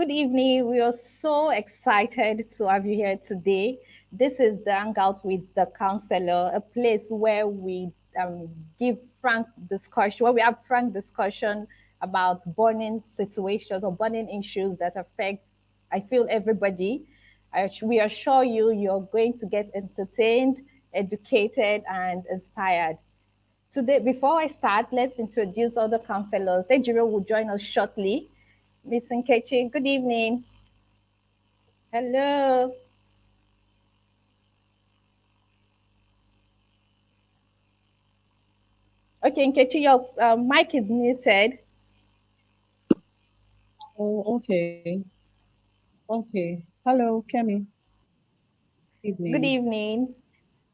Good evening. We are so excited to have you here today. This is the Hangout with the Counselor, a place where we give frank discussion, where we have frank discussion about burning situations or burning issues that affect, I feel, everybody. We assure you, you're going to get entertained, educated, and inspired. Today, before I start, let's introduce other counselors. Ejiro will join us shortly. Miss Nkechi, good evening. Hello. Okay, Nkechi, your mic is muted. Oh, okay. Okay. Hello, Kemi. Good Evening. evening.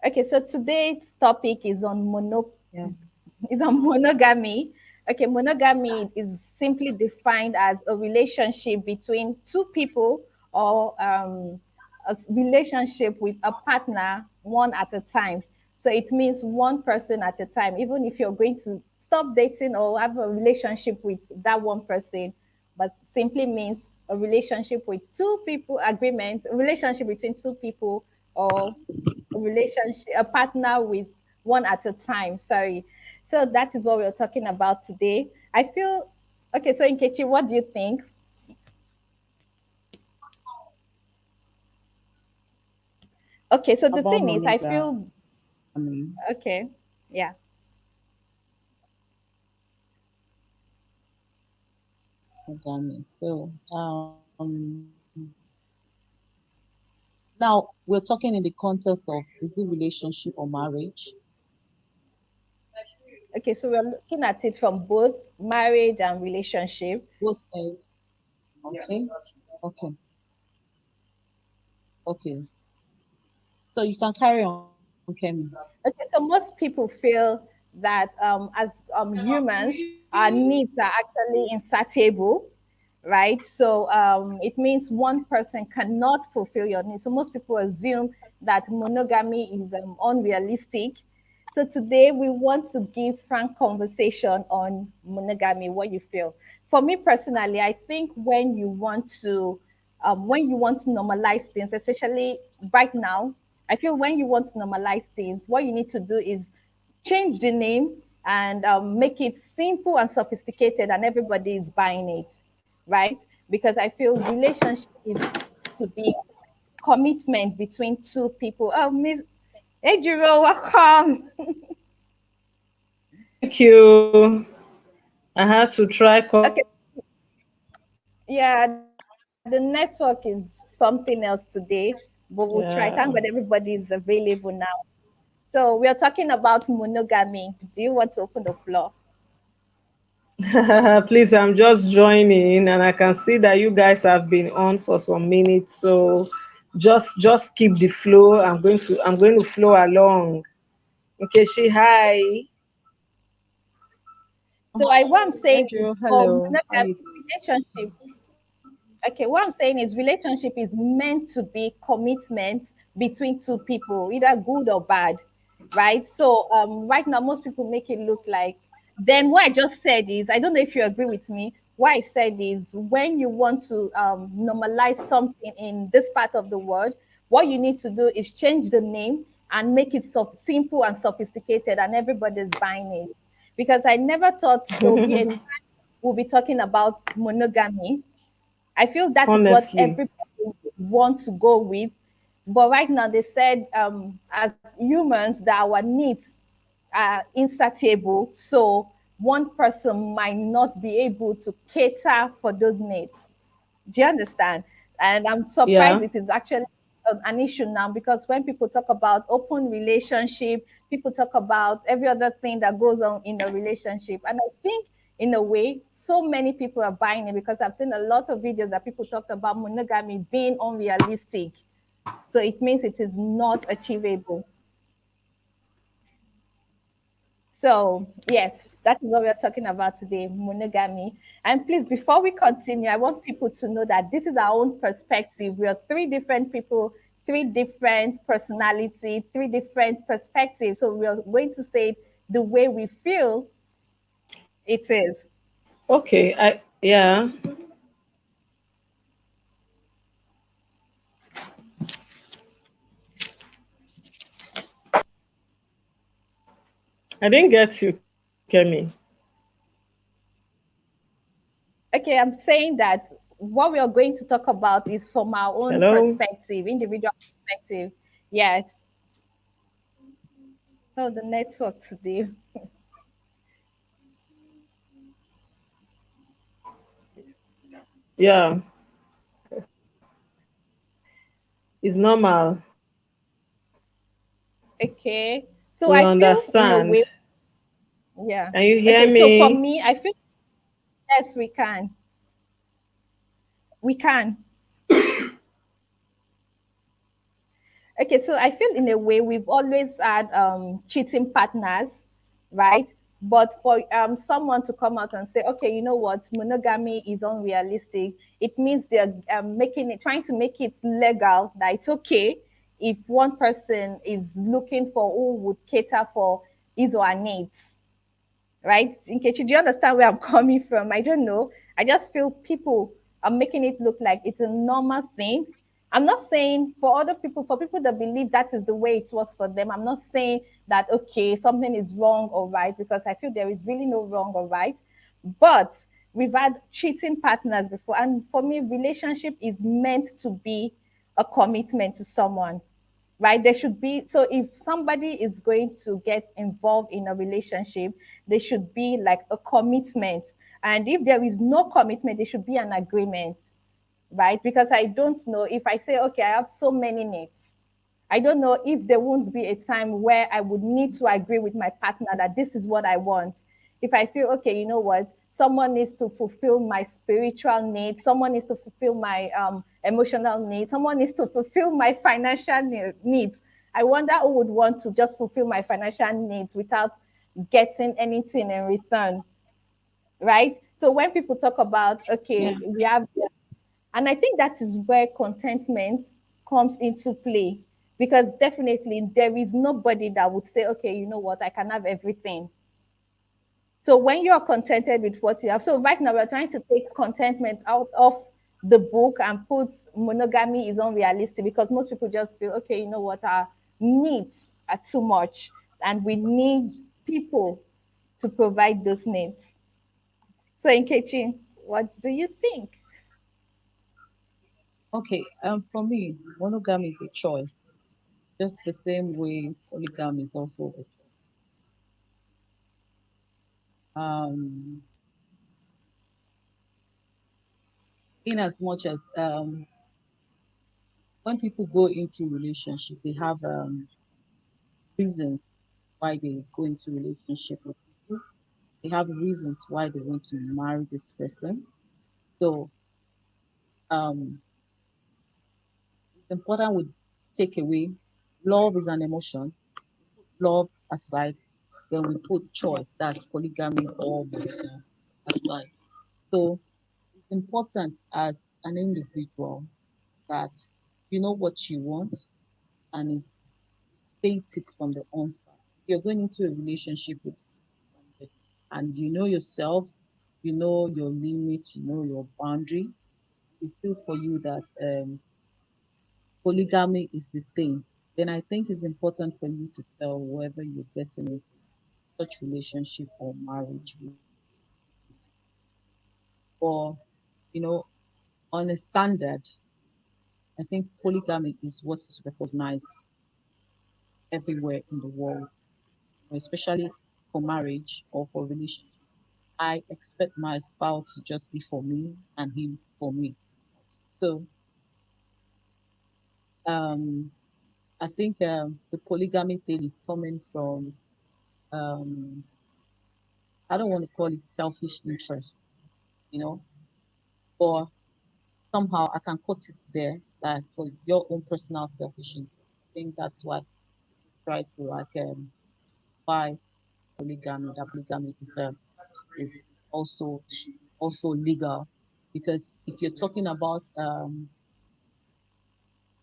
Okay, so today's topic is on Yeah. is on monogamy. Okay, monogamy is simply defined as a relationship between two people or relationship with a partner one at a time. So it means one person at a time. Even if you're going to stop dating or have a relationship with that one person, but simply means a relationship with two people, agreement, a relationship between two people or a relationship, a partner with one at a time. Sorry. So that is what we're talking about today. I feel okay. So Nkechi, what do you think? Okay, so the About thing is, I monogamy. feel okay. Yeah. Monogamy. Now we're talking in the context of is it relationship or marriage? Okay, so we're looking at it from both marriage and relationship. Both ends. Okay. Okay. Okay. So you can carry on, Kemi. Okay, so most people feel that as humans, our needs are actually insatiable, right? So it means one person cannot fulfill your needs. So most people assume that monogamy is unrealistic. So today we want to give frank conversation on monogamy. What you feel? For me personally, I think when you want to normalize things, especially right now, I feel when you want to normalize things, what you need to do is change the name and make it simple and sophisticated, and everybody is buying it, right? Because I feel relationship is to be commitment between two people. Oh, Miss Ejiro, welcome. Thank you. I had to try Okay, calling yeah, the network is something else today, but we'll try. Thank God Yeah. everybody is available now. So we are talking about monogamy. Do you want to open the floor? Please, I'm just joining and I can see that you guys have been on for some minutes. So just keep the flow. I'm going to flow along. Okay, she hi. So what I'm saying is Pedro, for hello. How monogamy you doing? relationship, okay, what I'm saying is relationship is meant to be commitment between two people, either good or bad, right? So right now most people make it look like then what I just said is I don't know if you agree with me. What I said is when you want to normalize something in this part of the world, what you need to do is change the name and make it so simple and sophisticated, and everybody's buying it. Because I never thought there will be a time we'll be talking about monogamy. I feel that is what Honestly. everybody wants to go with. But right now, they said as humans, that our needs are insatiable. So one person might not be able to cater for those needs. Do you understand? And I'm surprised Yeah. it is actually an issue now because when people talk about open relationship, people talk about every other thing that goes on in a relationship. And I think, in a way, so many people are buying it because I've seen a lot of videos that people talked about monogamy being unrealistic. So it means it is not achievable. So, yes, that is what we're talking about today, monogamy. And please, before we continue, I want people to know that this is our own perspective. We are three different people, three different personalities, three different perspectives. So we are going to say it the way we feel it is. Okay. I yeah. I didn't get you, Kemi. Okay, I'm saying that what we are going to talk about is from our own Hello? perspective, individual perspective. Yes. Oh, the network today. Yeah, it's normal. Okay. So We I feel in a understand. way, yeah. Can you hear Okay, so for me? me, I feel yes, we can. We can. Okay, so I feel in a way we've always had cheating partners, right? But for someone to come out and say, okay, you know what, monogamy is unrealistic, it means they're making it, trying to make it legal that it's okay if one person is looking for who would cater for his or her needs, right? Nkechi, do you understand where I'm coming from? I don't know. I just feel people are making it look like it's a normal thing. I'm not saying for other people, for people that believe that is the way it works for them, I'm not saying that, okay, something is wrong or right, because I feel there is really no wrong or right. But we've had cheating partners before. And for me, relationship is meant to be a commitment to someone, right? There should be, so if somebody is going to get involved in a relationship, there should be like a commitment. And if there is no commitment, there should be an agreement, right? Because I don't know if I say, okay, I have so many needs, I don't know if there won't be a time where I would need to agree with my partner that this is what I want. If I feel, okay, you know what, someone needs to fulfill my spiritual needs, someone needs to fulfill my emotional needs, someone needs to fulfill my financial needs. I wonder who would want to just fulfill my financial needs without getting anything in return, right? So when people talk about, Yeah. okay, we have, and I think that is where contentment comes into play, because definitely there is nobody that would say, okay, you know what, I can have everything. So when you're contented with what you have, so right now we're trying to take contentment out of the book and put monogamy is unrealistic, because most people just feel, okay, you know what, our needs are too much and we need people to provide those needs. So Nkechi, what do you think? Okay. For me, monogamy is a choice, just the same way polygamy is also a choice. Um, in as much as when people go into relationship, they have reasons why they go into relationship with people. They have reasons why they want to marry this person. So um, it's important we take away love is an emotion. Love aside, then we put choice, that's polygamy or monogamy, aside. So it's important as an individual that you know what you want and is state it from the onset. You're going into a relationship with somebody and you know yourself, you know your limits, you know your boundary. You feel for you that polygamy is the thing, then I think it's important for you to tell whoever you're getting into such relationship or marriage with. Or, you know, on a standard, I think polygamy is what is recognized everywhere in the world, especially for marriage or for relationship. I expect my spouse to just be for me and him for me. So um, I think the polygamy thing is coming from um, I don't want to call it selfish interests, you know, or somehow I can put it there that for your own personal selfish interest. I think that's why people try to like buy polygamy. That polygamy is also legal, because if you're talking about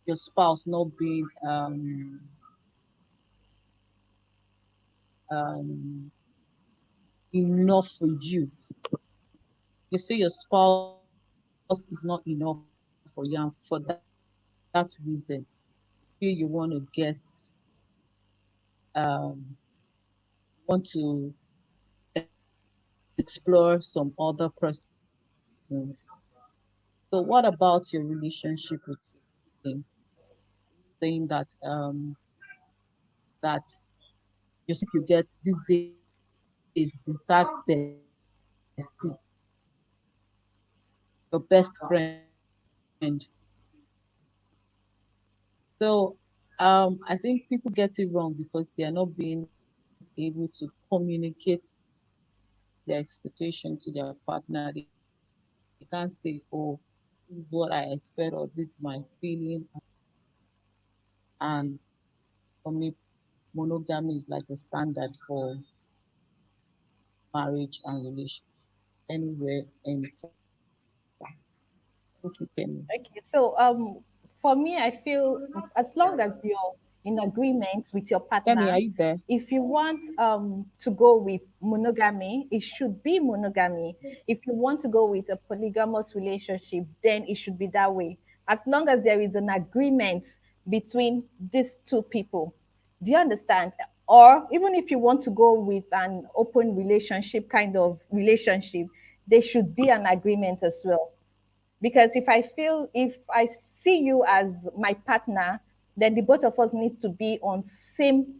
your spouse not being um, enough for you say your spouse is not enough for you, and for that reason, you feel you want to get um, want to explore some other persons. So what about your relationship with your sibling? Saying that your sibling you get these days the tag bestie, your best friend. So I think people get it wrong because they are not being able to communicate their expectation to their partner. They can't say, oh, this is what I expect or this is my feeling. And for me, monogamy is like the standard for marriage and relationship anywhere, anytime. Thank you, Penny. Okay, so for me, I feel as long as you're in agreement with your Penny, are partner, you there? if you want to go with monogamy, it should be monogamy. If you want to go with a polygamous relationship, then it should be that way. As long as there is an agreement between these two people. Do you understand? Or even if you want to go with an open relationship kind of relationship, there should be an agreement as well, because if I see you as my partner, then the both of us needs to be on same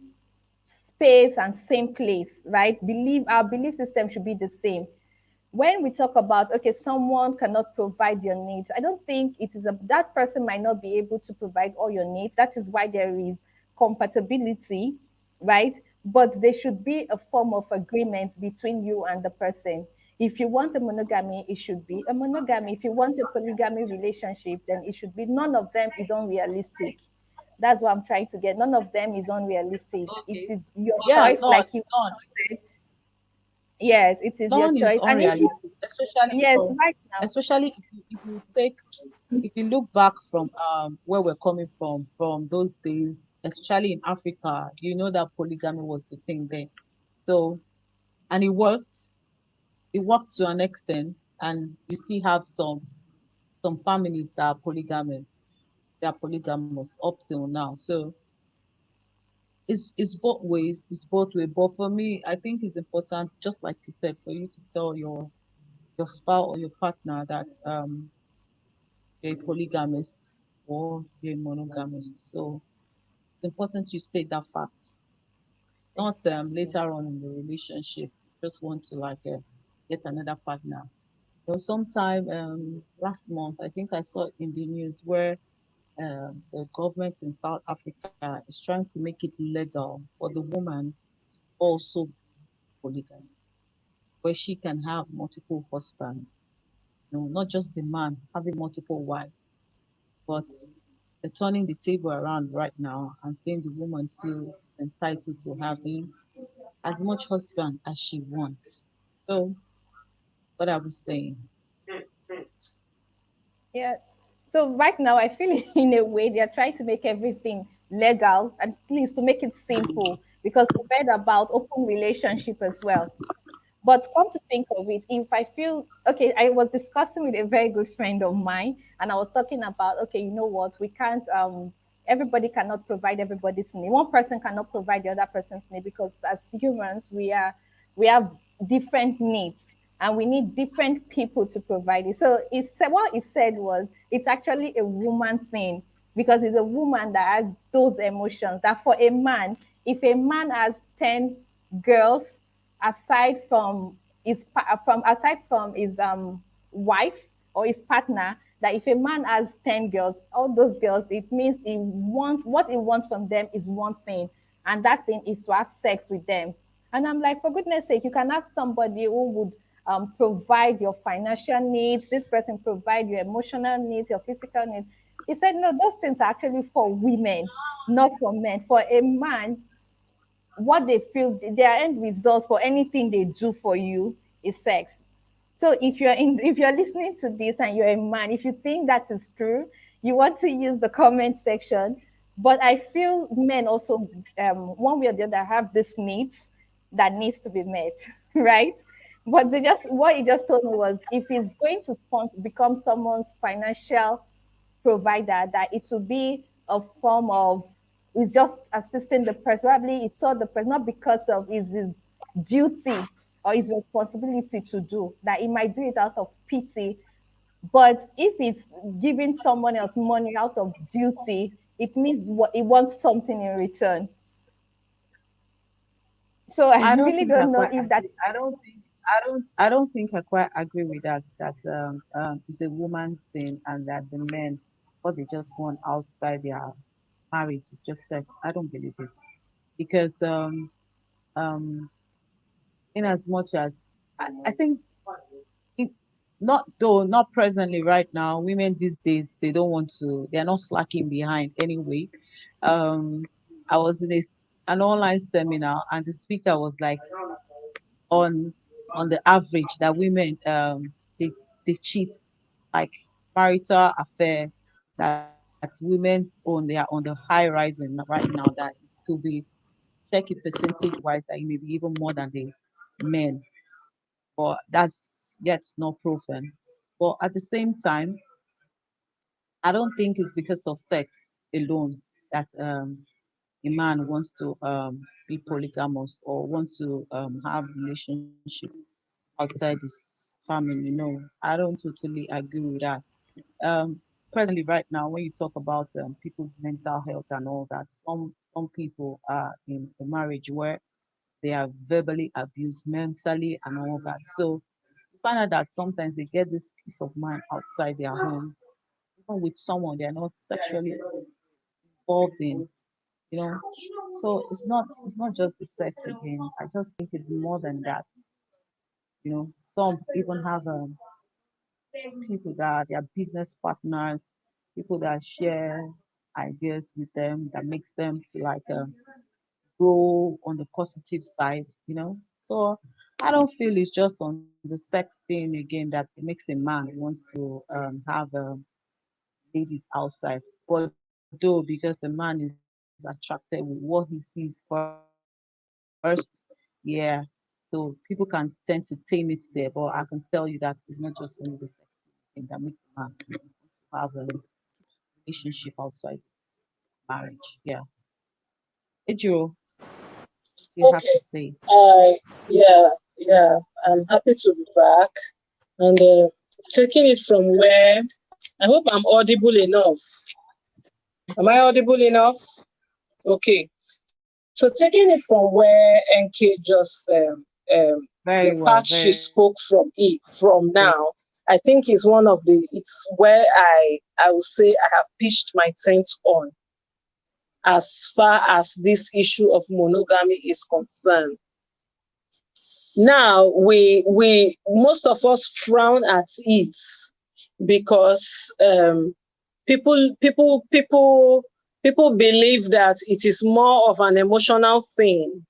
space and same place, right? Believe our belief system should be the same. When we talk about, okay, someone cannot provide your needs, I don't think it is that person might not be able to provide all your needs. That is why there is compatibility, right? But there should be a form of agreement between you and the person. If you want a monogamy, it should be a monogamy. If you want a polygamy relationship, then it should be. None of them is unrealistic. That's what I'm trying to get. None of them is unrealistic. It Okay. is your Yeah, choice, none, like you none, said. Yes, it is your none is choice. And if you, unrealistic, especially yes, from, right now. especially if you take, if you look back from where we're coming from those days, especially in Africa, you know that polygamy was the thing then. So, and it worked to an extent, and you still have some families that are polygamous. They are polygamous up till now. So it's both ways, it's both way. But for me, I think it's important, just like you said, for you to tell your spouse or your partner that you're a polygamist or you're a monogamist. So it's important you state that fact. Not later on in the relationship, just want to like get another partner. There was sometime last month, I think I saw it in the news where the government in South Africa is trying to make it legal for the woman also polygamy, where she can have multiple husbands. Not just the man having multiple wives, but they're turning the table around right now and saying the woman too is entitled to having as much husband as she wants. So what I was saying, Yeah. So right now, I feel in a way they are trying to make everything legal, at least to make it simple. Because we read about open relationship as well. But come to think of it, if I feel okay, I was discussing with a very good friend of mine, and I was talking about, okay, you know what, we can't everybody cannot provide everybody's need. One person cannot provide the other person's need, because as humans we have different needs, and we need different people to provide it. So it said, what it said was, it's actually a woman thing, because it's a woman that has those emotions. That for a man, if a man has 10 girls aside from his wife or his partner, that if a man has 10 girls, all those girls, it means he wants, what he wants from them is one thing, and that thing is to have sex with them. And I'm like, for goodness sake, you can have somebody who would provide your financial needs, this person provide your emotional needs, your physical needs. He said, no, those things are actually for women, not for men. For a man, what they feel, their end result for anything they do for you is sex. So if you're listening to this and you're a man, if you think that is true, you want to use the comment section. But I feel men also, one way or the other, have these needs that needs to be met, right? But they just what he just told me was, if he's going to become someone's financial provider, that it will be a form of, it's just assisting the person. Probably he saw the person not because of his duty or his responsibility to do, that he might do it out of pity. But if it's giving someone else money out of duty, it means what he wants something in return. So I I don't really think I don't know quite if that. agree. I don't think I quite agree with that. That it's a woman's thing, and that the men, what they just want outside their marriage is just sex. I don't believe it, because um in as much as I think it, not though not presently right now, women these days, they don't want to, they're not slacking behind anyway. um I was in an online seminar, and the speaker was like, on the average, that women, they cheat, like marital affair, that women's own, they are on the high rising right now, that it could be, check it percentage wise, that it may be even more than the men, but that's yet not proven. But at the same time, I don't think it's because of sex alone that a man wants to be polygamous, or wants to have relationship outside his family. No, I don't totally agree with that. Presently, right now, when you talk about people's mental health and all that, some people are in a marriage where they are verbally abused mentally and all that. So you find out that sometimes they get this peace of mind outside their home, even with someone they're not sexually involved in, you know. So it's not just the sex again. I just think it's more than that. Some even have people that are their business partners, people that share ideas with them, that makes them to like grow on the positive side. So I don't feel it's just on the sex thing again that makes a man wants to have ladies outside. But though, because a man is attracted with what he sees first, yeah. So people can tend to tame it there, but I can tell you that it's not just only the sex thing that makes a man have a relationship outside marriage. Yeah. Ejiro, you have to Okay. say. Yeah, yeah. I'm happy to be back and taking it from where I hope I'm audible enough. Am I audible enough? Okay. So taking it from where NK just the Very part well, she very spoke from now, I think is one of it's where I would say I have pitched my tent on as far as this issue of monogamy is concerned. Now we most of us frown at it because people believe that it is more of an emotional thing.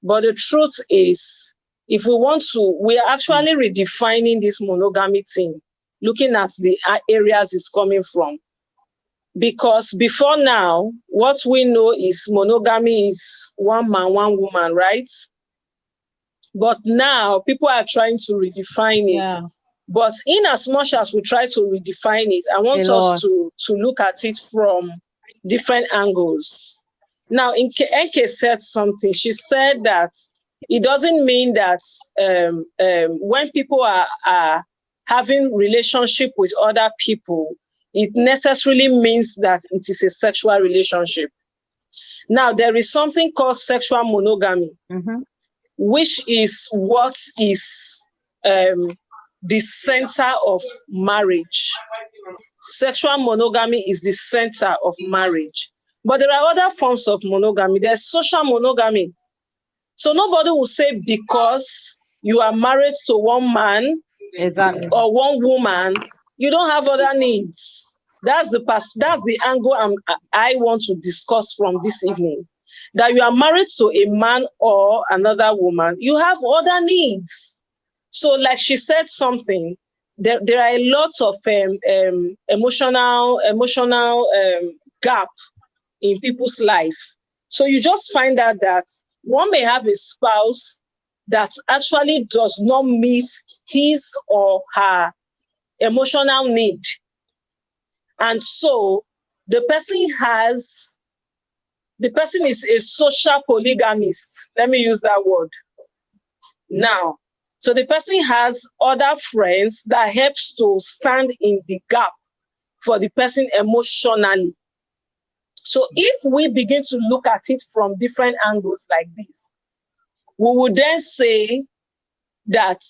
But the truth is, if we want to, we are actually redefining this monogamy thing, looking at the areas it's coming from. Because before now, what we know is monogamy is one man, one woman, right? But now people are trying to redefine it. yeah, But in as much as we try to redefine it, I a want us lot. to look at it from different angles. Now, NK said something. She said that it doesn't mean that when people are having relationship with other people, it necessarily means that it is a sexual relationship. Now, there is something called sexual monogamy, Mm-hmm. which is what is um, the center of marriage. Sexual monogamy is the center of marriage. But there are other forms of monogamy. There's social monogamy. So nobody will say because you are married to one man Exactly. or one woman, you don't have other needs. That's the angle I want to discuss from this evening. That you are married to a man or another woman, you have other needs. So, like she said something, there are a lot of emotional gap in people's life. So you just find out that one may have a spouse that actually does not meet his or her emotional need. And so the person is a social polygamist. Let me use that word. Now, so the person has other friends that helps to stand in the gap for the person emotionally. So if we begin to look at it from different angles like this, we would then say that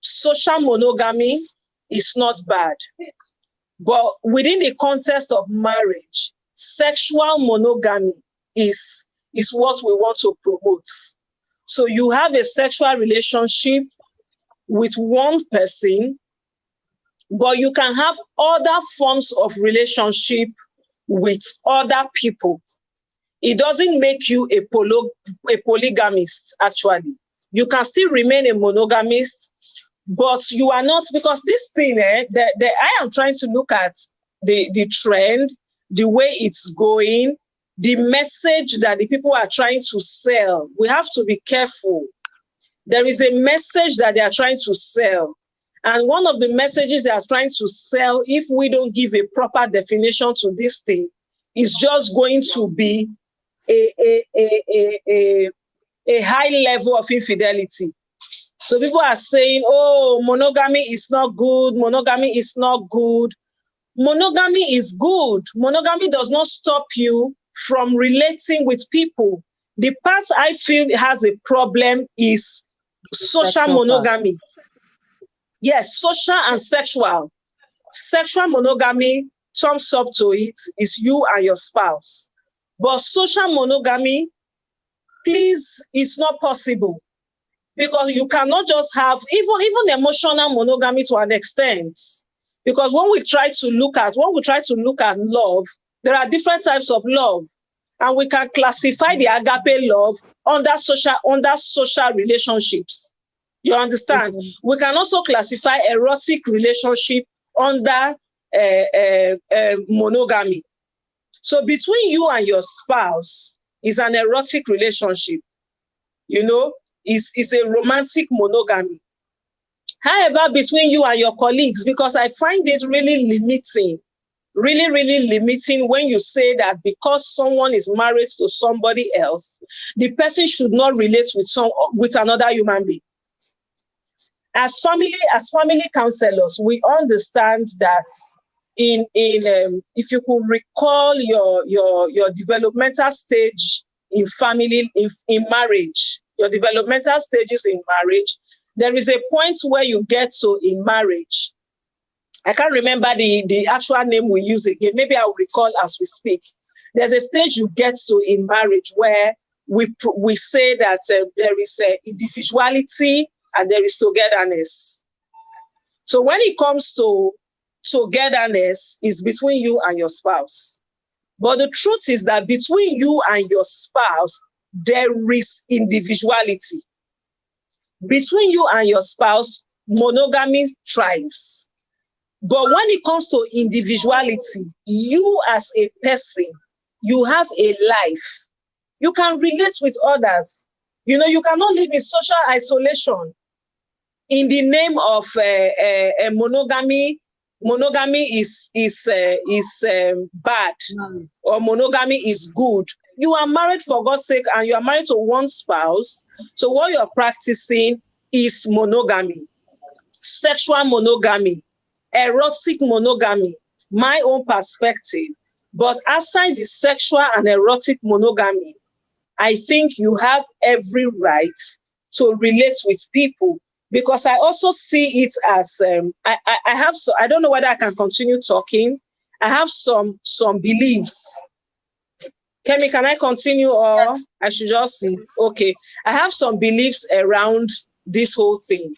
social monogamy is not bad. But within the context of marriage, sexual monogamy is what we want to promote. So you have a sexual relationship with one person, but you can have other forms of relationship with other people. It doesn't make you a polygamist, actually. You can still remain a monogamist, but you are not, because this thing, I am trying to look at the trend, the way it's going, the message that the people are trying to sell. We have to be careful. There is a message that they are trying to sell. And one of the messages they are trying to sell, if we don't give a proper definition to this thing, is just going to be a high level of infidelity. So people are saying, oh, monogamy is not good. Monogamy is not good. Monogamy is good. Monogamy does not stop you from relating with people. The part I feel has a problem is social monogamy. Yes, social and sexual. Sexual monogamy, thumbs up to it, is you and your spouse. But social monogamy, please, it's not possible. Because you cannot just have even emotional monogamy to an extent. Because when we try to look at love, there are different types of love. And we can classify the agape love under social relationships. You understand? Mm-hmm. We can also classify erotic relationship under monogamy. So between you and your spouse is an erotic relationship. You know, is a romantic monogamy. However, between you and your colleagues, because I find it really limiting, really limiting when you say that because someone is married to somebody else, the person should not relate with another human being. As family counselors, we understand that if you could recall your developmental stage in family, in marriage, your developmental stages in marriage, there is a point where you get to in marriage. I can't remember the actual name we use again. Maybe I'll recall as we speak. There's a stage you get to in marriage where we say that there is individuality and there is togetherness. So when it comes to togetherness, it's between you and your spouse. But the truth is that between you and your spouse, there is individuality. Between you and your spouse, monogamy thrives. But when it comes to individuality, you as a person, you have a life. You can relate with others. You know, you cannot live in social isolation. In the name of monogamy, monogamy is bad, or monogamy is good. You are married for God's sake and you are married to one spouse. So what you're practicing is monogamy, sexual monogamy, erotic monogamy, my own perspective. But outside the sexual and erotic monogamy, I think you have every right to relate with people. Because I also see it as, I don't know whether I can continue talking. I have some beliefs. Kemi, can I continue or I should just, okay. I have some beliefs around this whole thing.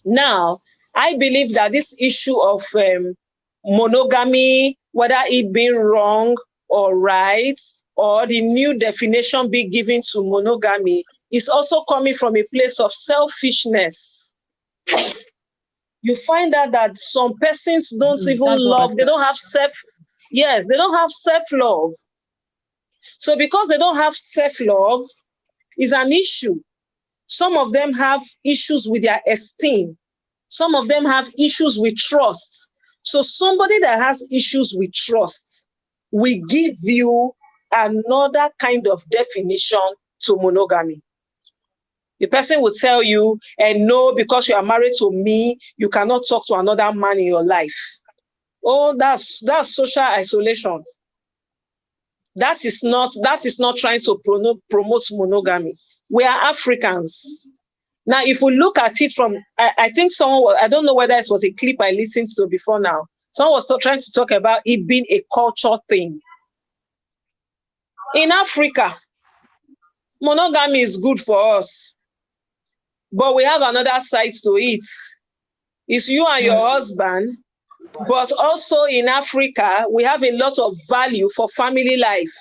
Now, I believe that this issue of monogamy, whether it being wrong or right, or the new definition being given to monogamy, is also coming from a place of selfishness. You find out that some persons don't even love, they don't have they don't have self-love. So because they don't have self-love, is an issue. Some of them have issues with their esteem. Some of them have issues with trust. So somebody that has issues with trust will give you another kind of definition to monogamy. The person will tell you, and no, because you are married to me, you cannot talk to another man in your life. Oh, that's social isolation. That is not trying to promote monogamy. We are Africans. Now, if we look at it from, I think someone, I don't know whether it was a clip I listened to before now. Someone was trying to talk about it being a culture thing. In Africa, monogamy is good for us, but we have another side to it. It's you and your husband, but also in Africa, we have a lot of value for family life.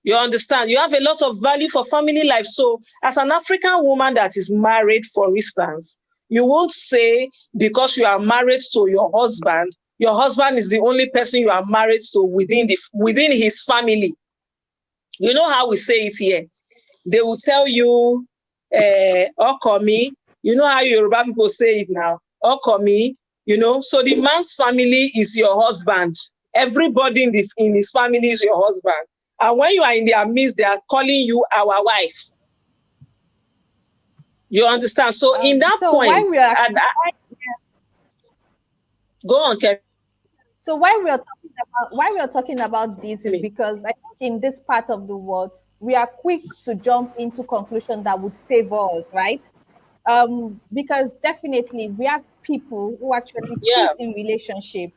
You understand? You have a lot of value for family life. So as an African woman that is married, for instance, you won't say because you are married to your husband is the only person you are married to within his family. You know how we say it here? They will tell you, Okomi. You know how Yoruba people say it now? Okomi. You know, so the man's family is your husband. Everybody in his family is your husband. And when you are in their midst, they are calling you our wife. You understand? So in that so point, go on, Kevin. So why we are talking about this is because I think in this part of the world we are quick to jump into conclusions that would favor us, right? Because definitely we have people who actually cheat in relationship.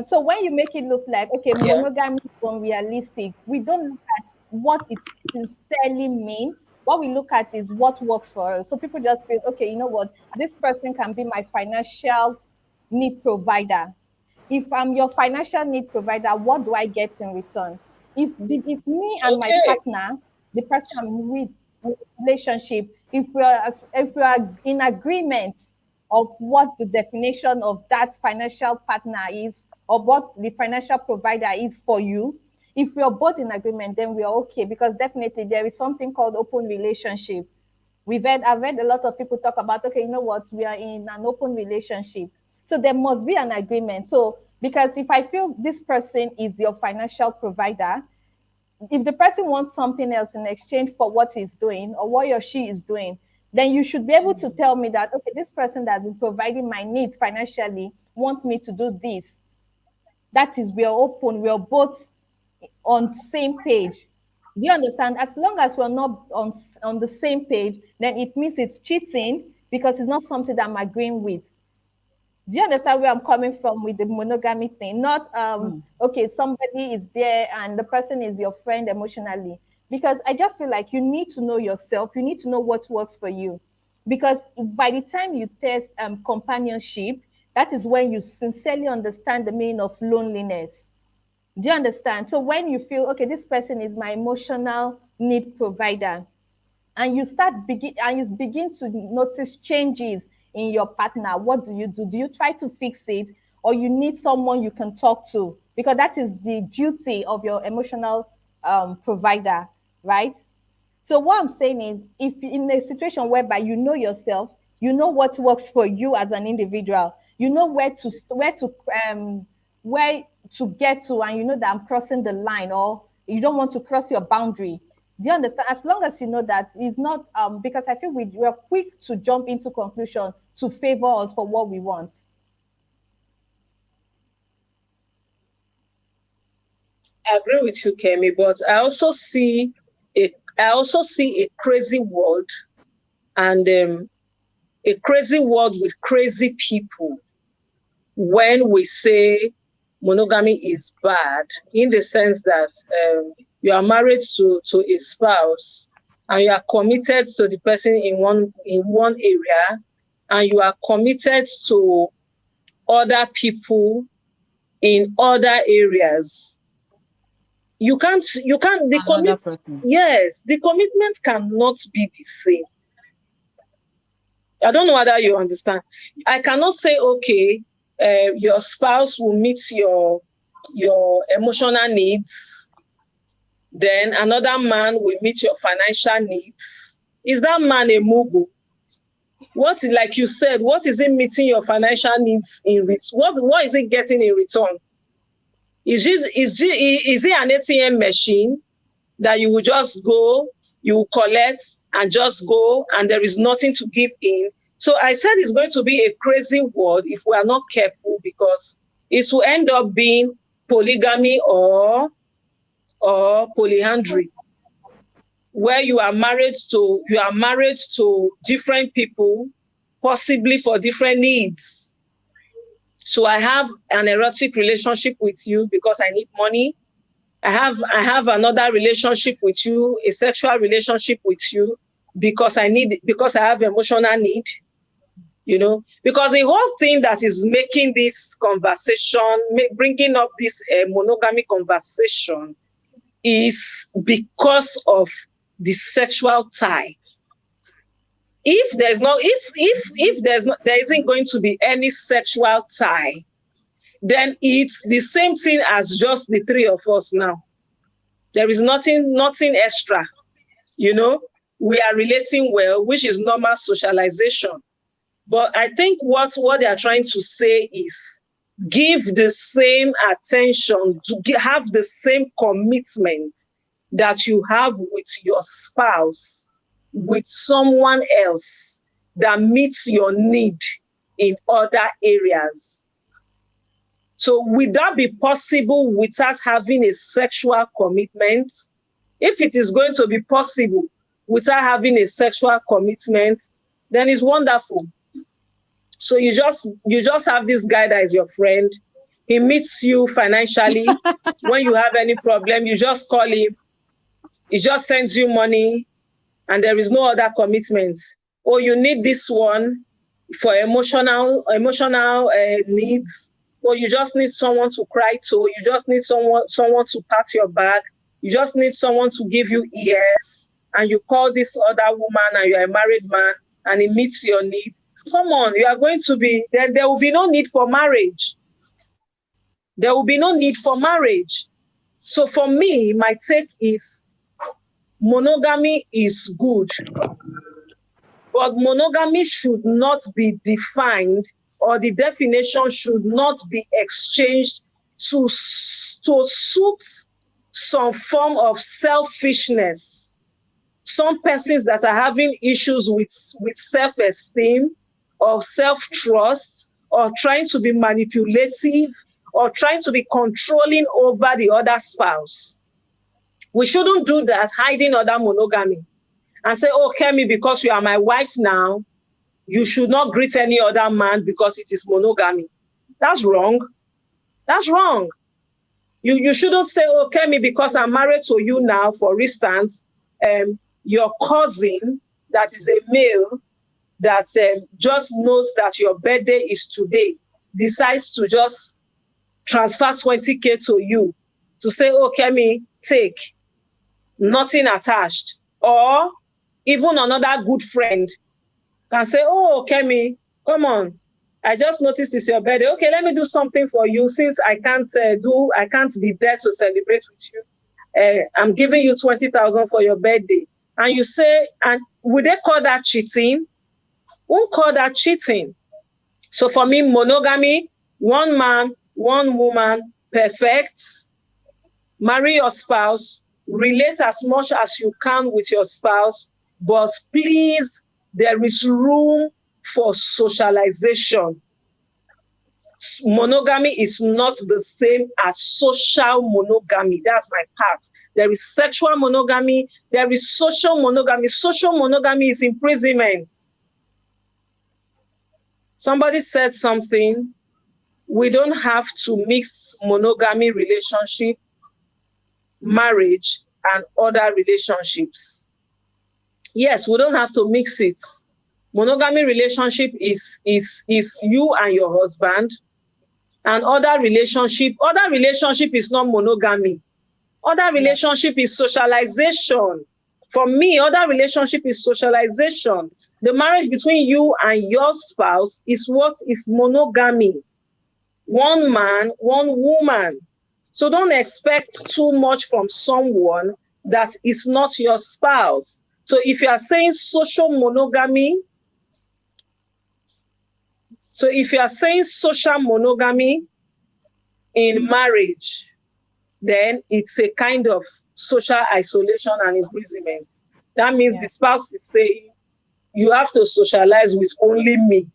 So when you make it look like, okay, monogamy is unrealistic, we don't look at what it sincerely means. What we look at is what works for us. So people just feel, okay, you know what, this person can be my financial need provider. If I'm your financial need provider, what do I get in return? If me and my partner, the person I'm with, relationship, if we are in agreement of what the definition of that financial partner is, or what the financial provider is for you, if we are both in agreement, then we are okay, because definitely there is something called open relationship. I've read a lot of people talk about, okay, you know what, we are in an open relationship. So there must be an agreement. So because if I feel this person is your financial provider, if the person wants something else in exchange for what he's doing or what he or she is doing, then you should be able to tell me that, okay, this person that's been providing my needs financially wants me to do this. That is, we are open, we are both on the same page. Do you understand? As long as we're not on the same page, then it means it's cheating, because it's not something that I'm agreeing with. Do you understand where I'm coming from with the monogamy thing? Not okay, somebody is there and the person is your friend emotionally. Because I just feel like you need to know yourself. You need to know what works for you. Because by the time you test companionship, that is when you sincerely understand the meaning of loneliness. Do you understand? So when you feel, okay, this person is my emotional need provider, and you begin to notice changes in your partner, what do? Do you try to fix it, or you need someone you can talk to? Because that is the duty of your emotional provider, right? So what I'm saying is, if in a situation whereby you know yourself, you know what works for you as an individual, you know where to get to, and you know that I'm crossing the line, or you don't want to cross your boundary. Do you understand? As long as you know that, it's not because I feel we're quick to jump into conclusion to favor us for what we want. I agree with you, Kemi, but I also see a crazy world, and a crazy world with crazy people when we say monogamy is bad, in the sense that you are married to a spouse and you are committed to the person in one area, and you are committed to other people in other areas. The commitment cannot be the same. I don't know whether you understand. I cannot say, okay, your spouse will meet your emotional needs, then another man will meet your financial needs. Is that man a mugu? What, like you said, what is it meeting your financial needs in return? What is it getting in return? Is it an ATM machine that you will just go, you will collect and just go, and there is nothing to give in. So I said it's going to be a crazy world if we are not careful, because it will end up being polygamy or polyandry, where you are married to different people, possibly for different needs. So I have an erotic relationship with you because I need money. I have another relationship with you, a sexual relationship with you because I have emotional need, because the whole thing that is making this conversation, bringing up this monogamy conversation, is because of the sexual tie. If there isn't going to be any sexual tie, then it's the same thing as just the three of us now. There is nothing extra, We are relating well, which is normal socialization. But I think what they are trying to say is give the same attention, to have the same commitment that you have with your spouse, with someone else that meets your need in other areas. So would that be possible without having a sexual commitment? If it is going to be possible without having a sexual commitment, then it's wonderful. So you just have this guy that is your friend. He meets you financially. When you have any problem, you just call him. He just sends you money, and there is no other commitment. Oh, you need this one for emotional needs. Or you just need someone to cry to. You just need someone to pat your back. You just need someone to give you ears. And you call this other woman, and you're a married man, and it meets your needs. Come on, you are going to be, there will be no need for marriage. There will be no need for marriage. So for me, my take is monogamy is good. But monogamy should not be defined, or the definition should not be exchanged to suit some form of selfishness. Some persons that are having issues with self-esteem or self-trust, or trying to be manipulative, or trying to be controlling over the other spouse. We shouldn't do that, hiding under monogamy and say, oh, Kemi, because you are my wife now, you should not greet any other man because it is monogamy. That's wrong. That's wrong. You shouldn't say, oh, Kemi, because I'm married to you now, for instance, your cousin that is a male that just knows that your birthday is today, decides to just transfer 20K to you to say, oh, Kemi, take, nothing attached. Or even another good friend can say, oh, Kemi, come on, I just noticed it's your birthday. Okay, let me do something for you since I can't be there to celebrate with you. I'm giving you 20,000 for your birthday. And you say, and would they call that cheating? Won't call that cheating. So for me, monogamy, one man, one woman, perfect. Marry your spouse, relate as much as you can with your spouse, but please, there is room for socialization. Monogamy is not the same as social monogamy. That's my part. There is sexual monogamy, there is social monogamy. Social monogamy is imprisonment. Somebody said something. We don't have to mix monogamy relationship, marriage, and other relationships. Yes, we don't have to mix it. Monogamy relationship is you and your husband, and other relationship is not monogamy. Other relationship is socialization. For me, other relationship is socialization. The marriage between you and your spouse is what is monogamy. One man, one woman. So don't expect too much from someone that is not your spouse. So if you are saying social monogamy, in marriage, then it's a kind of social isolation and imprisonment. That means the spouse is saying, you have to socialize with only me.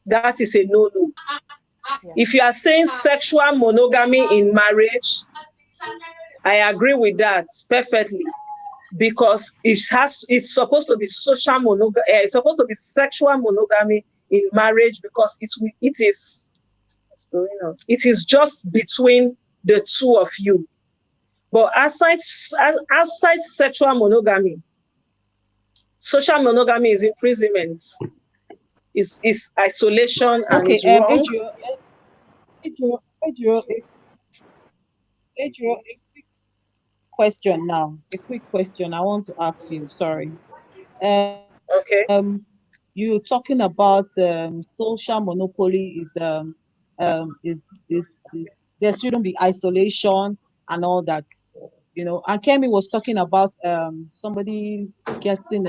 That is a no-no. Yeah. If you are saying sexual monogamy in marriage, I agree with that perfectly, because it's supposed to be social monogamy. It's supposed to be sexual monogamy in marriage, because it is just between the two of you. But outside sexual monogamy, social monogamy is imprisonment, is isolation, and Okay, is wrong. Adriel, a quick question now. A quick question I want to ask you. Sorry. Um, Okay. you're talking about social monopoly is there shouldn't be isolation and all that. And Kemi was talking about somebody getting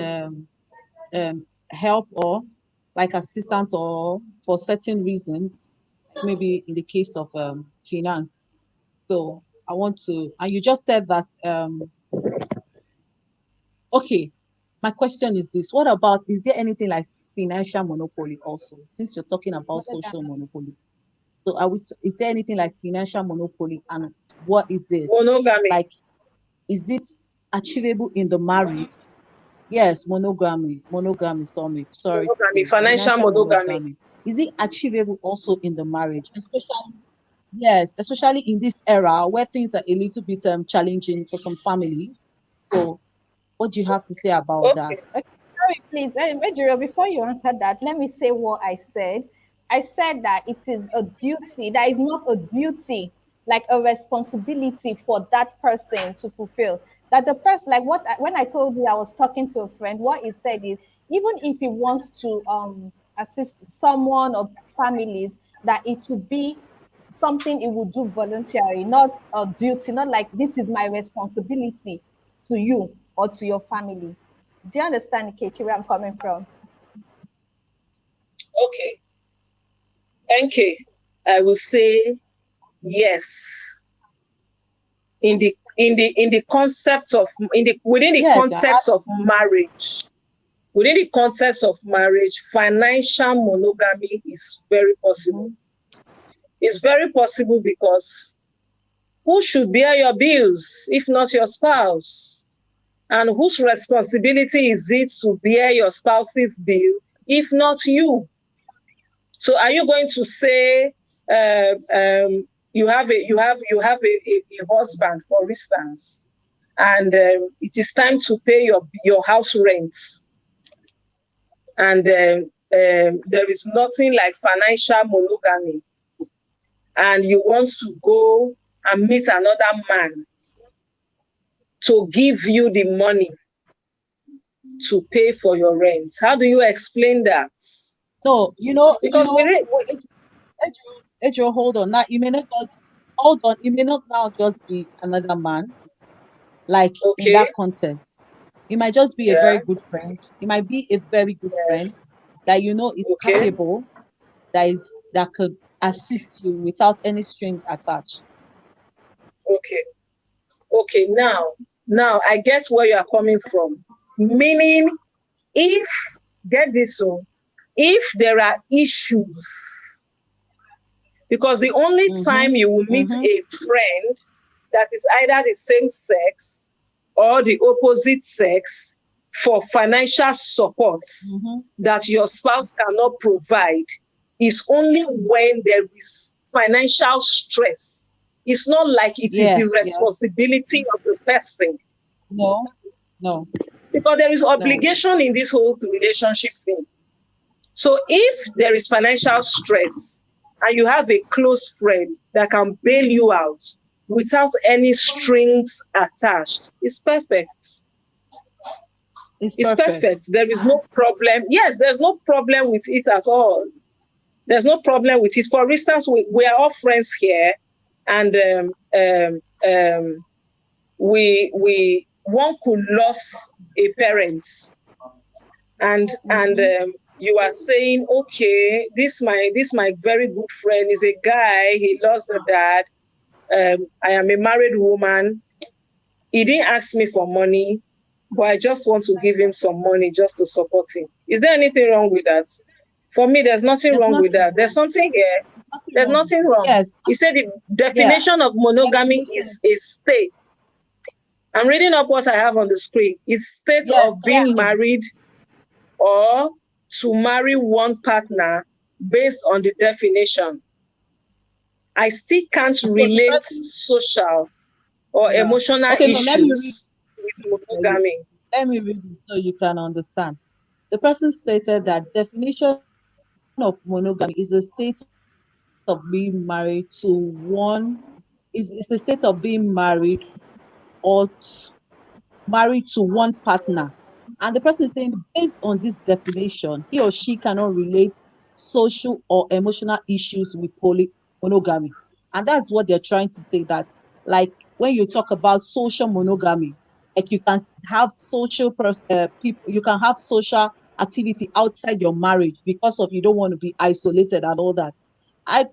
help or like assistant or for certain reasons, maybe in the case of finance. So I want to, and you just said that okay. My question is this: what about, is there anything like financial monopoly also? Since you're talking about social monopoly, so is there anything like financial monopoly, and what is it? Monogamy. Like, is it achievable in the marriage? Yes, monogamy, sorry to Monogamy, say, financial financial monogamy. monogamy. Is it achievable also in the marriage? Especially in this era where things are a little bit challenging for some families. So what do you have to say about that? Okay. Okay, sorry, please. Ejiro, before you answer that, let me say what I said. I said that it is a duty, that is not a duty, like a responsibility for that person to fulfill. That the person, like when I told you I was talking to a friend, what he said is, even if he wants to assist someone or families, that it would be something he would do voluntarily, not a duty, not like this is my responsibility to you or to your family. Do you understand, Kechi, where I'm coming from? Okay. NK, I will say yes. In the concept of within the Yes, context of marriage, financial monogamy is very possible. It's very possible because who should bear your bills if not your spouse? And whose responsibility is it to bear your spouse's bill if not you? So are you going to say you have a husband, for instance, and it is time to pay your house rent, and there is nothing like financial monogamy, and you want to go and meet another man to give you the money to pay for your rent? How do you explain that? so Because Edro, hold on. Now, hold on. It may not now just be another man, like in okay, that context. It might just be a yeah, very good friend. It might be a very good yeah, friend that is okay, capable, that could assist you without any string attached. okay, okay. Now I get where you are coming from. Meaning, if get this, so if there are issues, because the only Mm-hmm. time you will meet Mm-hmm. a friend that is either the same sex or the opposite sex for financial support Mm-hmm. that your spouse cannot provide is only when there is financial stress. It's not like it is the Yes, yes. responsibility of the person, No, no, because there is no. obligation in this whole relationship thing. So if there is financial stress and you have a close friend that can bail you out without any strings attached, it's perfect. It's It's perfect. perfect. There is no problem. Yes, there's no problem with it at all. There's no problem with it. For instance, we are all friends here, and we one could lose a parent, and you are saying, okay, this my very good friend is a guy. He lost the dad. I am a married woman. he didn't ask me for money, but I just want to give him some money just to support him. Is there anything wrong with that? For me, there's nothing There's wrong with nothing that. There's wrong. something here. There's nothing There's wrong with nothing it. wrong. Yes. He said the Yeah. definition of monogamy Definition. is a state. I'm reading up what I have on the screen. It's state Yes, of Yeah. being married or to marry one partner based on the definition. I still can't so the relate person, social or yeah. emotional Okay, no, issues with for you. monogamy. Let me read it so you can understand. The person stated that definition of monogamy is a state of being married to one is a state of being or married to one partner. And the person is saying, based on this definition, he or she cannot relate social or emotional issues with monogamy. And that's what they're trying to say that, like, when you talk about social monogamy, like you can have people, you can have social activity outside your marriage because of you don't want to be isolated and all that. I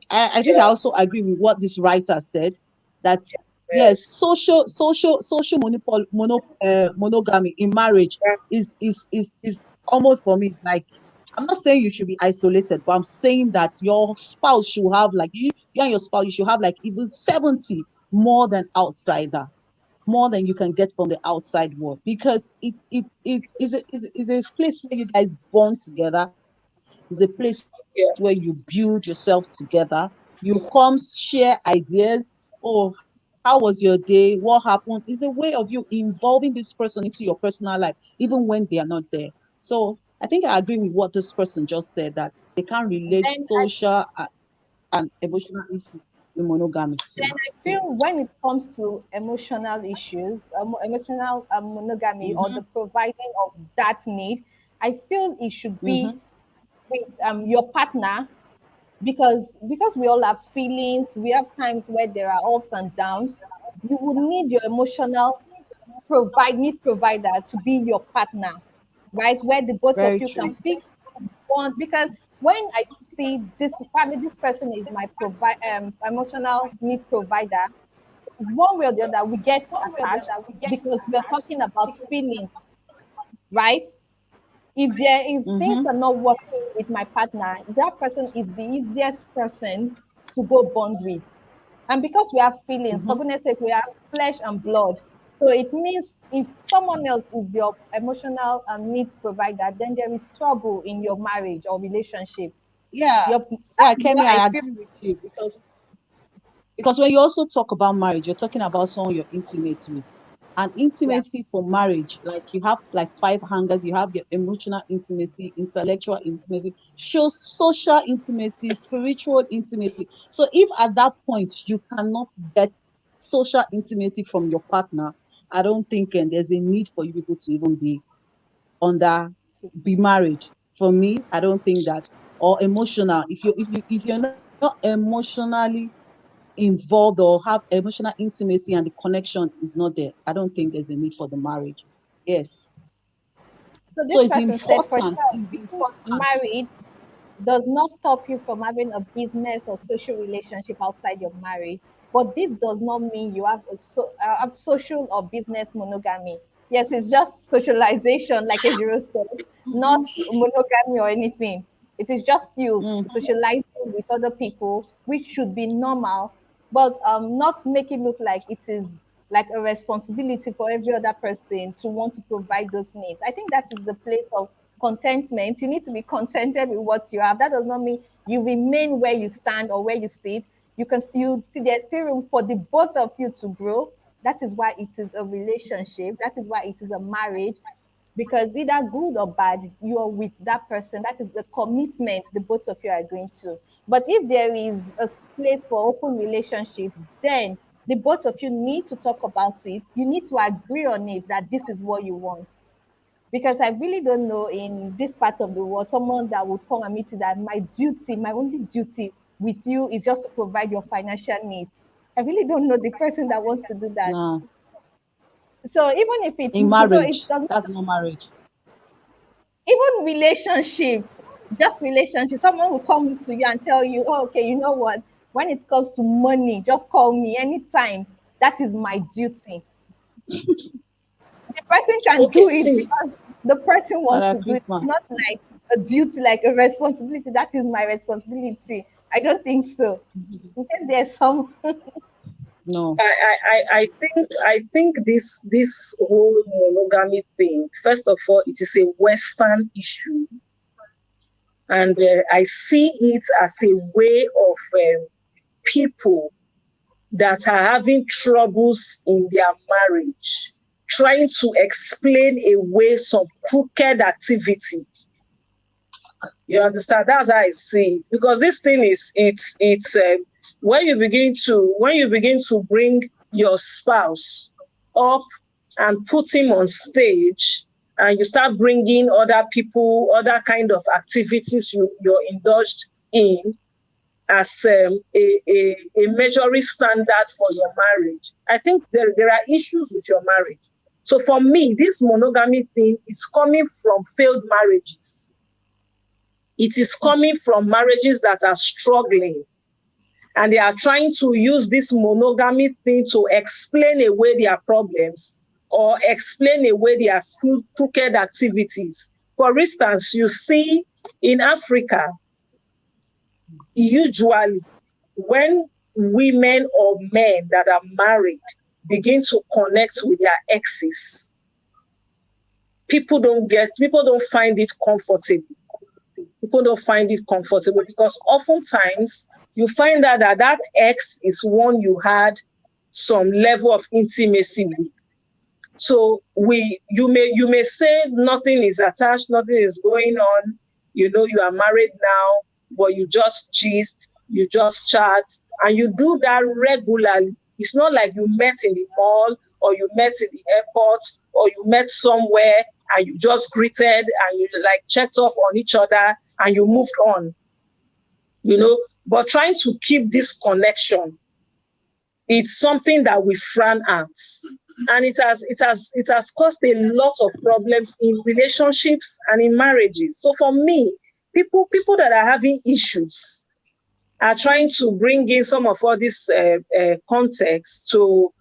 think I Yeah. also agree with what this writer said that yes, Yes. social monogamy in marriage Yeah. is almost for me like I'm not saying you should be isolated, but I'm saying that your spouse should have like you and your spouse you should have like even 70 more than outsider, more than you can get from the outside world because it's a place where you guys bond together. It's a place where you Yeah. build yourself together. You come share ideas. Oh, how was your day? What happened? It's a way of you involving this person into your personal life, even when they are not there. So I think I agree with what this person just said that they can't relate Then I social and emotional issues with monogamy then too. I So, feel when it comes to emotional issues, emotional monogamy or the mm-hmm, providing of that need, I feel it should be mm-hmm, with your partner because we all have feelings. We have times where there are ups and downs. You would need your emotional need provider to be your partner, right? Where the both of very you can true. fix bond. Because when I see this probably this person is my emotional need provider, one way or the other we get attached because we are talking about feelings, right? If things Mm-hmm, are not working with my partner, that person is the easiest person to go bond with. And because we have feelings, for mm-hmm. goodness sake, we have flesh and blood. So it means if someone else is your emotional needs provider, then there is trouble in your marriage or relationship. Yeah, That yeah, is what Kemi, I I feel. agree with you because when you also talk about marriage, you're talking about someone you're intimate with. And Yeah. intimacy for marriage, like you have like five hangers, you have your emotional intimacy, intellectual intimacy, shows social intimacy, spiritual intimacy. So if at that point you cannot get social intimacy from your partner, I don't think there's a need for you people to even under be married. For me, I don't think that or emotional. If you're not emotionally involved or have emotional intimacy and the connection is not there, I don't think there's a need for the marriage. Yes. So So this it's person said, for important. sure, It's being important. married does not stop you from having a business or social relationship outside your marriage. But this does not mean you have have social or business monogamy. Yes, it's just socialization, like a zero said, not monogamy or anything. It is just you Mm-hmm. socializing with other people, which should be normal, but not make it look like it is like a responsibility for every other person to want to provide those needs. I think that is the place of contentment. You need to be contented with what you have. That does not mean you remain where you stand or where you sit. You can still see there's still room for the both of you to grow. That is why it is a relationship. That is why it is a marriage. Because either good or bad, you are with that person. That is the commitment the both of you are going to. But if there is a place for open relationship, then the both of you need to talk about it. You need to agree on it that this is what you want. Because I really don't know in this part of the world someone that would come and meet you that my duty, my only duty with you is just to provide your financial needs. I really don't know the person that wants to do that. No. So even if it's In so it marriage, does not, that's not marriage. even relationship, just relationship, someone will come to you and tell you, oh, okay, you know what? When it comes to money, just call me anytime. That is my duty. The person can Okay, do it see, because the person wants Father to do it. It's Christmas. not like a duty, like a responsibility. That is my responsibility. I don't think so. In case there's some, No. I think this whole monogamy thing, first of all, it is a Western issue, and I see it as a way of people that are having troubles in their marriage, trying to explain away some crooked activity. You understand? That's how I see it. Because this thing is, it's when you begin to bring your spouse up and put him on stage, and you start bringing other people, other kind of activities you're indulged in as a measuring standard for your marriage. I think there are issues with your marriage. So for me, this monogamy thing is coming from failed marriages. It is coming from marriages that are struggling, and they are trying to use this monogamy thing to explain away their problems or explain away their crooked activities. For instance, you see in Africa, usually when women or men that are married begin to connect with their exes, people don't find it comfortable. People don't find it comfortable because oftentimes you find out that ex is one you had some level of intimacy with. So you may say nothing is attached, nothing is going on. You know, you are married now, but you just gist, you just chat, and you do that regularly. It's not like you met in the mall or you met in the airport or you met somewhere and you just greeted and you like checked up on each other and you moved on. You know, but trying to keep this connection, it's something that we frown at, and it has caused a lot of problems in relationships and in marriages. So for me, people that are having issues are trying to bring in some of all this context to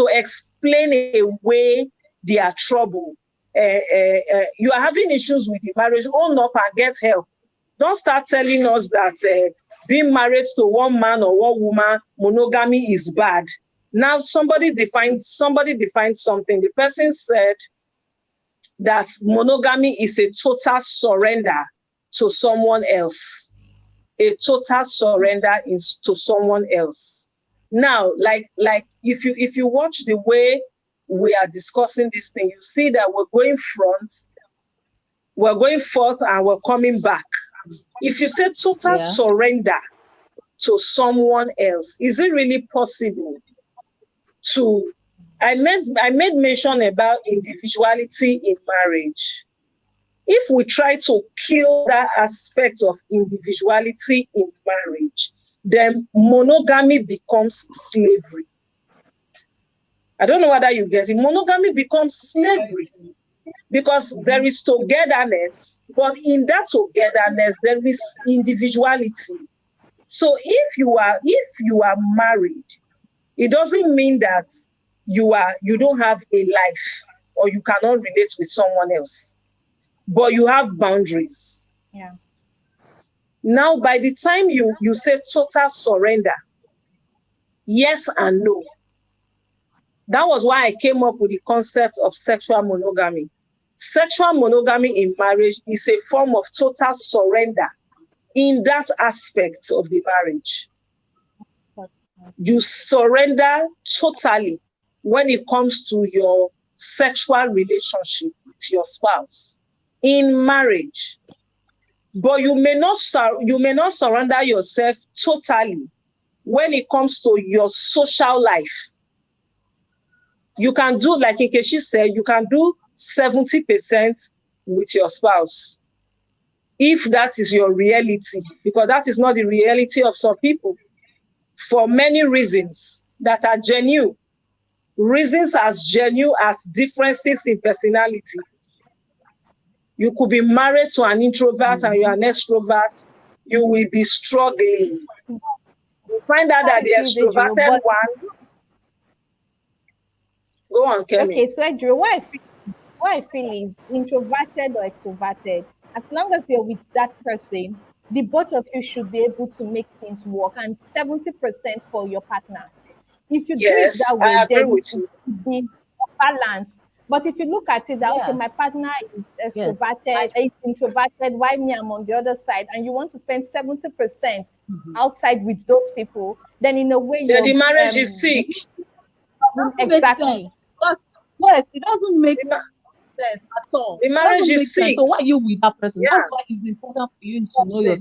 explain away their trouble. You are having issues with the marriage, own up and get help. Don't start telling us that being married to one man or one woman, monogamy is bad. Now somebody defined something. The person said that monogamy is a total surrender to someone else. A total surrender is to someone else. Now, like if you watch the way we are discussing this thing, you see that we're going forth, and we're coming back. If you say total surrender to someone else, is it really possible to? I made mention about individuality in marriage. If we try to kill that aspect of individuality in marriage, then monogamy becomes slavery. I don't know whether you get it. Monogamy becomes slavery because there is togetherness, but in that togetherness, there is individuality. So if you are married, it doesn't mean that you don't have a life or you cannot relate with someone else, but you have boundaries. yeah, Now, by the time you say total surrender, yes and no, that was why I came up with the concept of sexual monogamy. Sexual monogamy in marriage is a form of total surrender in that aspect of the marriage. You surrender totally when it comes to your sexual relationship with your spouse in marriage. But you may not surrender yourself totally when it comes to your social life. You can do, like Nkechi said, you can do 70% with your spouse, if that is your reality, because that is not the reality of some people, for many reasons that are genuine. Reasons as genuine as differences in personality. You could be married to an introvert and you're an extrovert, you will be struggling. You find out that the extroverted one, Go on, Kemi. Okay, so Andrew, what I feel is introverted or extroverted, as long as you're with that person, the both of you should be able to make things work, and 70% for your partner. If you do it Yes, that way, I agree then with it you. will be balance. But if you look at it that okay, Yes, my partner is yes. extroverted, is introverted, while me I'm on the other side, and you want to spend 70% Mhm. outside with those people, then in a way Then you're the marriage is sick. Doesn't make sense. exactly. But yes, it doesn't make The, sense ma- at all. the It marriage doesn't is make sense. sick. So why are you with that person? That's Yeah. why it's important for you to know your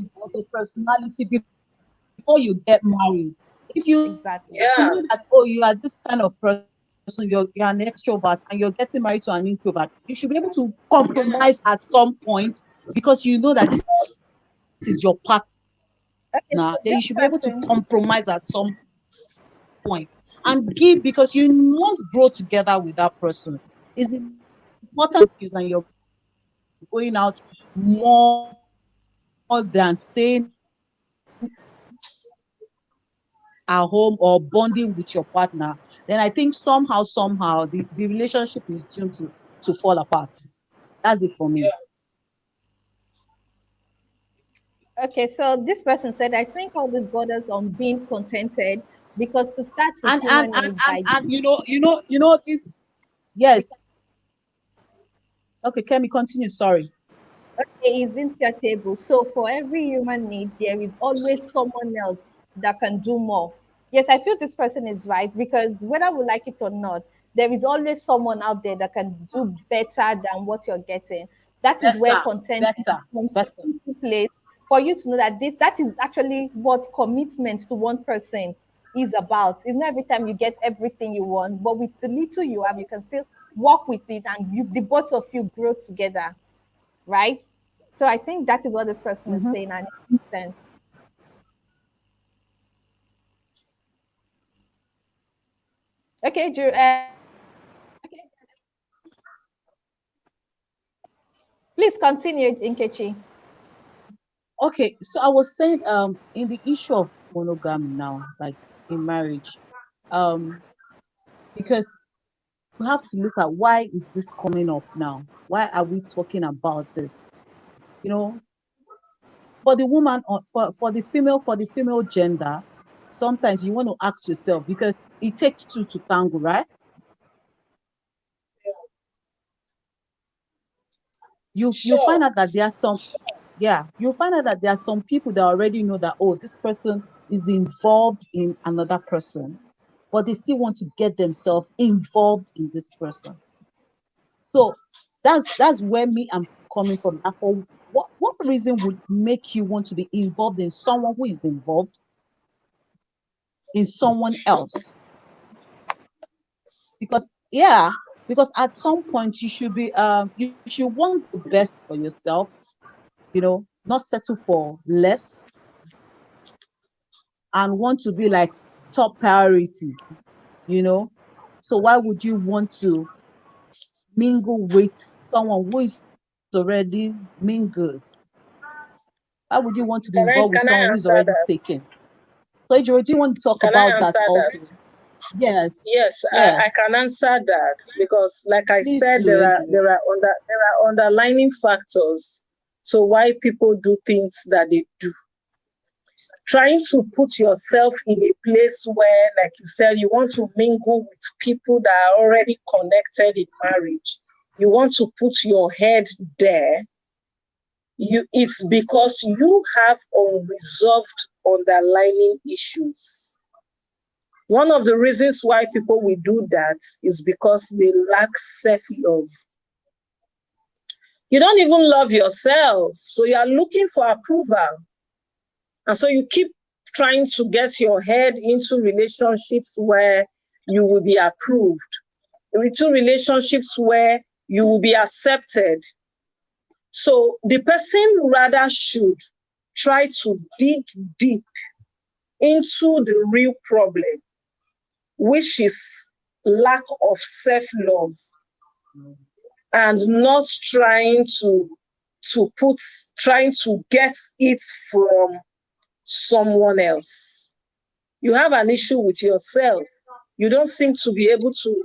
personality before you get married. If Exactly. you Yeah. know that, oh, you are this kind of person, you're an extrovert and you're getting married to an introvert, you should be able to compromise at some point because you know that this is your Okay, partner. so Then you this should be able to person, compromise at some point and give because you must grow together with that person. It's important skills and you're going out more than staying at home or bonding with your partner, then I think somehow the relationship is doomed to fall apart. That's it for me. Yeah. okay, so this person said, I think all this borders on being contented because to start with And and human and needs and, by and you know this. Yes. Okay, Kemi, continue. Sorry. okay, is insatiable. So for every human need, there is always someone else that can do more. Yes, I feel this person is right because whether we like it or not, there is always someone out there that can do better than what you're getting. That is where Better, contentment better, comes better. into place for you to know that this that is actually what commitment to one person is about. It's not every time you get everything you want, but with the little you have, you can still work with it and the both of you grow together, right? So I think that is what this person is Mhm. saying, and it makes sense. Okay, Drew, please continue, Inkechi. Okay, so I was saying in the issue of monogamy now, like in marriage, um, because we have to look at why is this coming up now? Why are we talking about this? You know, for the woman or for the female gender, sometimes you want to ask yourself because it takes two to tango, right? You Sure. find out that there are some, yeah, you find out that there are some people that already know that, oh, this person is involved in another person, but they still want to get themselves involved in this person. So that's where me I'm coming from. And for what reason would make you want to be involved in someone who is involved in someone else? Because yeah, because at some point you should want the best for yourself, not settle for less and want to be like top priority, you know. So why would you want to mingle with someone who is already mingled? Why would you want to be involved with Can someone I who is answer already that? taken? So Joe, do you want to talk Can I about that answer also? that? Yes, Yes, I yes. can answer that because, like I Please said, do, Adrian. there are underlining factors to why people do things that they do. Trying to put yourself in a place where, like you said, you want to mingle with people that are already connected in marriage. You want to put your head there. It's because you have unresolved underlining issues. One of the reasons why people will do that is because they lack self love. You don't even love yourself, so you are looking for approval. And so you keep trying to get your head into relationships where you will be approved, into relationships where you will be accepted. So the person rather should try to dig deep into the real problem, which is lack of self love, and not trying to get it from someone else. You have an issue with yourself. You don't seem to be able to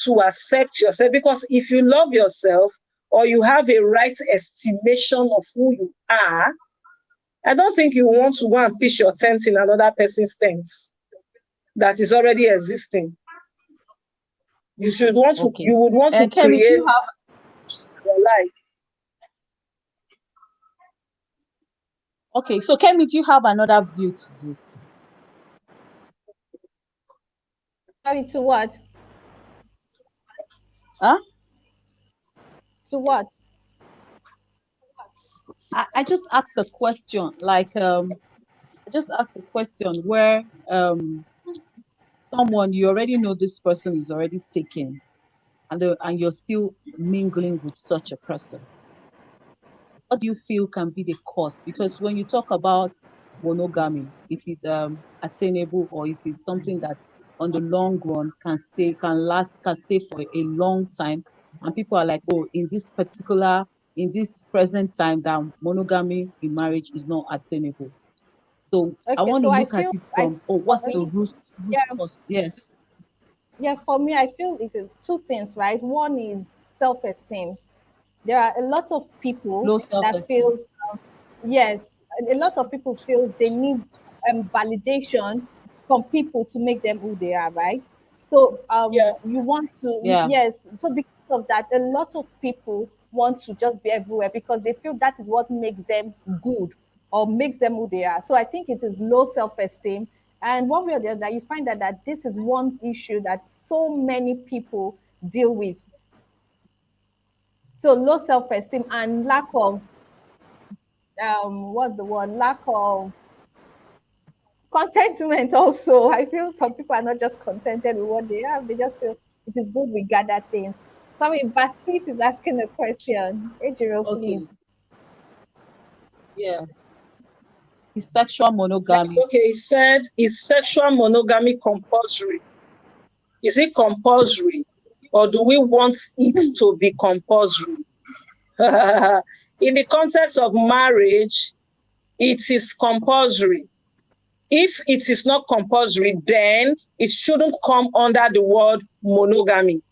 to accept yourself, because if you love yourself or you have a right estimation of who you are, I don't think you want to go and pitch your tent in another person's tent that is already existing. You should want to, Okay. you would want to Kemi, do create you have your life. okay? So Kemi, do you have another view to this? Sorry, to what? Huh? To what? I just asked a question, like I just asked a question where someone you already know this person is already taken, and you're still mingling with such a person. What do you feel can be the cause? Because when you talk about monogamy, if it's attainable, or if it's something that on the long run can stay, can last, can stay for a long time, and people are like, oh, in this present time, that monogamy in marriage is not attainable. So I Okay, want to so I look at feel it I from, oh, for what's the me, root yeah, cause? Yes, yeah, for me, I feel it is two things, right? One is self-esteem. There are a lot of people low that self-esteem. feels yes, a lot of people feel they need validation from people to make them who they are, right? So Yeah. you want to, Yeah. yes, so because of that, a lot of people want to just be everywhere because they feel that is what makes them good or makes them who they are. So I think it is low self-esteem. And one way or the other, you find that this is one issue that so many people deal with. So low self-esteem and lack of what's the word? Lack of contentment also. I feel some people are not just contented with what they have, they just feel it is good we gather things. Sorry, Basit is asking a question. Ejiro, please. Okay. Yes. Is sexual monogamy. Okay, he said, is sexual monogamy compulsory? Is it compulsory? Or do we want it to be compulsory? In the context of marriage, it is compulsory. If it is not compulsory, then it shouldn't come under the word monogamy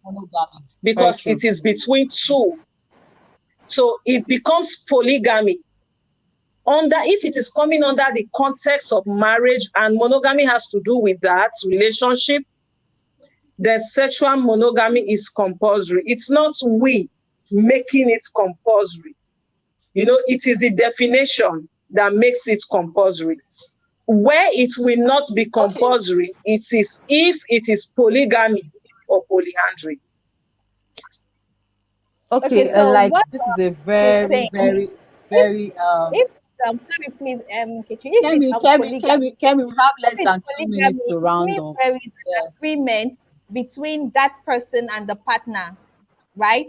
Monogamy. Very because true. it is between two. So it becomes polygamy. If it is coming under the context of marriage and monogamy has to do with that relationship, then sexual monogamy is compulsory. It's not we making it compulsory. It is the definition that makes it compulsory. Where it will not be Okay. compulsory, it is if it is polygamy or polyandry. Okay, Okay. so Like what this is a is very, saying very, if very sorry please Kechi, if it's polygamy, Kemi, we have if less it's than 2 minutes polygamy, to it round means up. there is Yeah. an agreement between that person and the partner, right?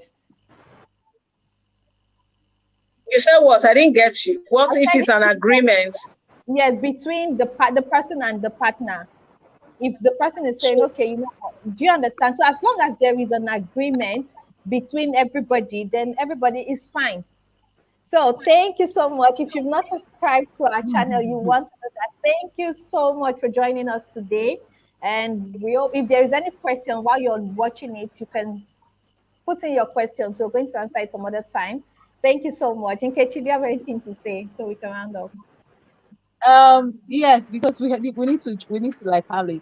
You said what? I didn't get you. What I if said it's an agreement? yes, between the person and the partner. If the person is saying, So, okay, do you understand? So as long as there is an agreement between everybody, then everybody is fine. So thank you so much. If you've not subscribed to our channel, you want to do that. Thank you so much for joining us today. And we hope if there is any question while you're watching it, you can put in your questions. We're going to answer it some other time. Thank you so much. Nkechi, do you have anything to say so we can round up? Yes, because we need to like have a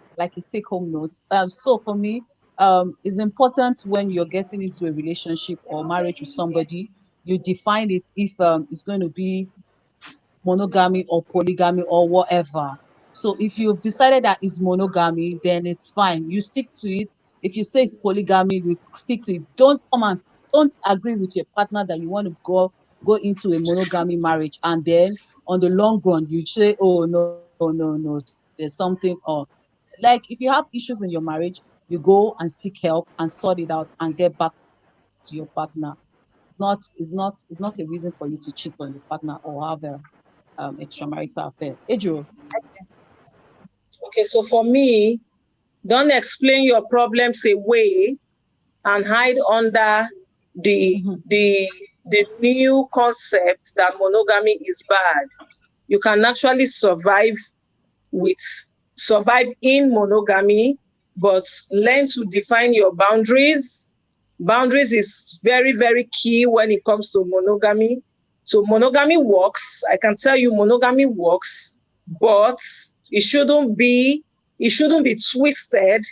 take home note. So for me, it's important when you're getting into a relationship or marriage with somebody, you define it if it's going to be monogamy or polygamy or whatever. So if you've decided that it's monogamy, then it's fine. You stick to it. If you say it's polygamy, you stick to it. Don't agree with your partner that you want to go into a monogamy marriage, and then on the long run you say, oh no, there's something, or like if you have issues in your marriage, you go and seek help and sort it out and get back to your partner. It's not a reason for you to cheat on your partner or have a extramarital affair. Ejo. okay, so for me, don't explain your problems away and hide under the Mhm. the the new concept that monogamy is bad. You can actually survive in monogamy but learn to define your boundaries. Boundaries is very, very key when it comes to monogamy. So monogamy works. I can tell you monogamy works, but it shouldn't be twisted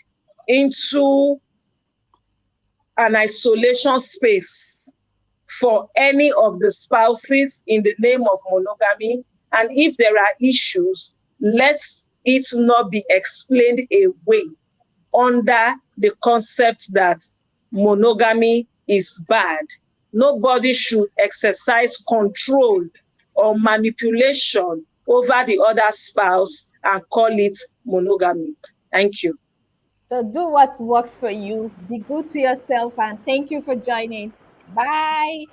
into an isolation space for any of the spouses in the name of monogamy. And if there are issues, let it not be explained away under the concept that monogamy is bad. Nobody should exercise control or manipulation over the other spouse and call it monogamy. Thank you. So do what works for you. Be good to yourself, and thank you for joining. Bye.